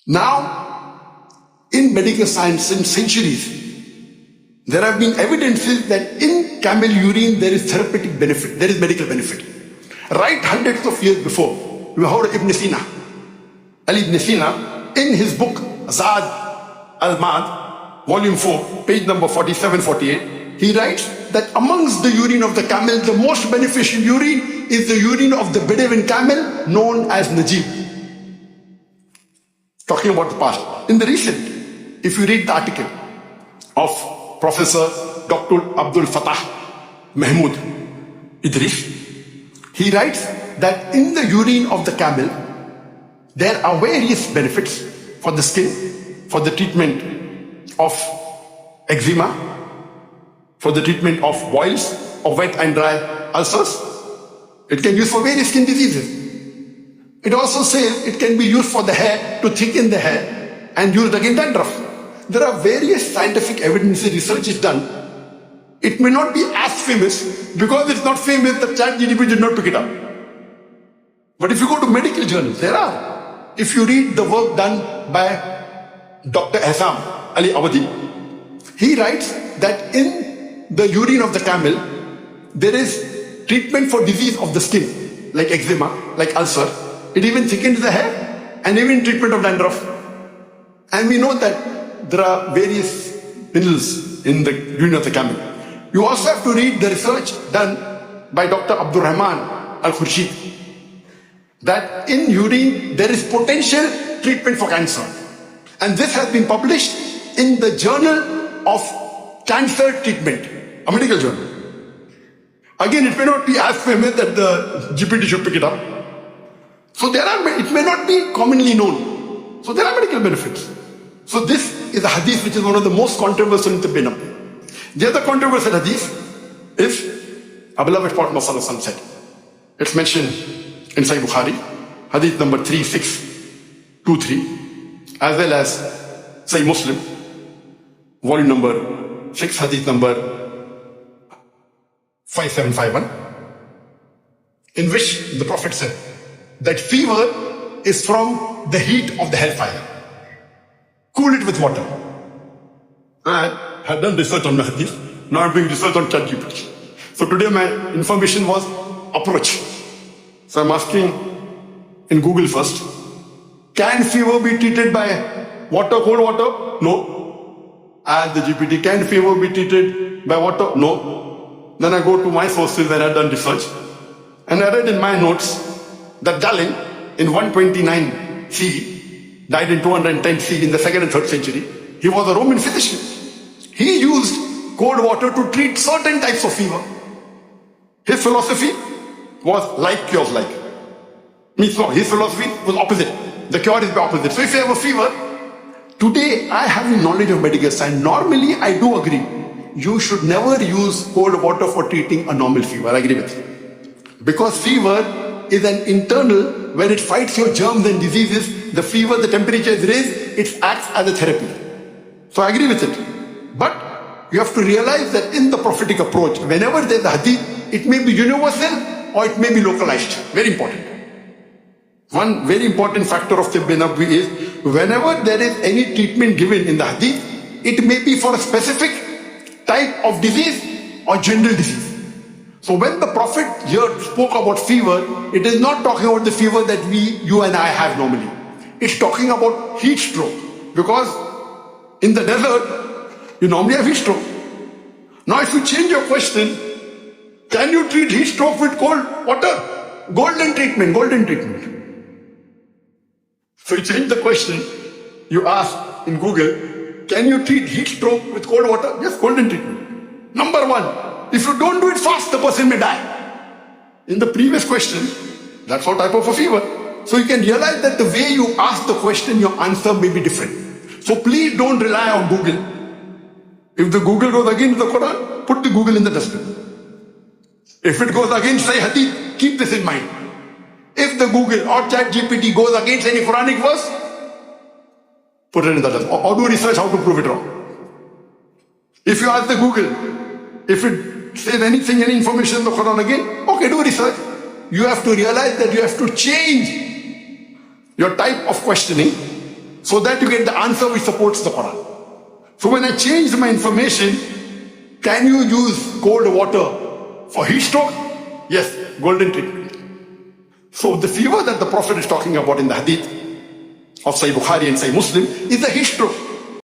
Now, in medical science since centuries, there have been evidences that in camel urine there is therapeutic benefit, there is medical benefit. Right hundreds of years before, we heard of Ibn Sina. Ali Ibn Sina, in his book Zad al-Ma'ad, volume 4, page number 47-48, he writes that amongst the urine of the camel, the most beneficial urine is the urine of the Bedouin camel known as Najib. Talking about the past. In the recent, if you read the article of Professor Dr. Abdul Fattah Mahmood Idris, he writes that in the urine of the camel, there are various benefits for the skin, for the treatment of eczema, for the treatment of boils, of wet and dry ulcers. It can be used for various skin diseases. It also says it can be used for the hair, to thicken the hair and used against dandruff. There are various scientific evidences, research is done. It may not be as famous because it's not famous that ChatGPT did not pick it up. But if you go to medical journals, there are. If you read the work done by Dr. Ehsam Ali Awadi, he writes that in the urine of the camel, there is treatment for disease of the skin, like eczema, like ulcer. It even thickens the hair and even treatment of dandruff. And we know that there are various minerals in the urine of the camel. You also have to read the research done by Dr. Abdul Rahman Al-Khurshid, that in urine there is potential treatment for cancer. And this has been published in the Journal of Cancer Treatment, a medical journal. Again, it may not be as famous that the GPT should pick it up. So it may not be commonly known. So there are medical benefits. So this is a hadith which is one of the most controversial in Tibbinam. The other controversial hadith is our beloved Prophet Muhammad said. It's mentioned in Sahih Bukhari, hadith number 3623, as well as Sahih Muslim, volume number 6, hadith number 5751, in which the Prophet said that fever is from the heat of the hellfire. Cool it with water. I had done research on the hadith, now I'm doing research on ChatGPT. So today my information was approach. So I'm asking in Google first, can fever be treated by water, cold water? No. Ask the GPT, can fever be treated by water? No. Then I go to my sources where I've done research, and I read in my notes that Galen in 129 CE, died in 210 CE in the 2nd and 3rd century. He was a Roman physician. He used cold water to treat certain types of fever. His philosophy was like cures like. His philosophy was opposite. The cure is the opposite. So if you have a fever, today I have knowledge of medical science. Normally I do agree, you should never use cold water for treating a normal fever. I agree with you. Because fever is an internal, when it fights your germs and diseases, the fever, the temperature is raised, it acts as a therapy. So I agree with it. But you have to realize that in the prophetic approach, whenever there is a hadith, it may be universal or it may be localized. Very important. One very important factor of Tibb Nabawi is, whenever there is any treatment given in the hadith, it may be for a specific type of disease or general disease. So when the Prophet here spoke about fever, it is not talking about the fever that you and I have normally. It's talking about heat stroke. Because in the desert, you normally have heat stroke. Now if you change your question, can you treat heat stroke with cold water? Golden treatment, golden treatment. So you change the question, you ask in Google, can you treat heat stroke with cold water? Yes, golden treatment. Number one. If you don't do it fast, the person may die. In the previous question, that's what type of a fever. So you can realize that the way you ask the question, your answer may be different. So please don't rely on Google. If the Google goes against the Quran, put the Google in the dustbin. If it goes against Sahih Hadith, keep this in mind. If the Google or ChatGPT goes against any Quranic verse, put it in the dustbin. Or do research how to prove it wrong. If you ask the Google, if it says anything, any information in the Quran again, okay, do research. You have to realize that you have to change your type of questioning so that you get the answer which supports the Quran. So when I changed my information, can you use cold water for heat stroke? Yes, golden treatment. So the fever that the Prophet is talking about in the hadith of Sahih Bukhari and Sahih Muslim is the heat stroke.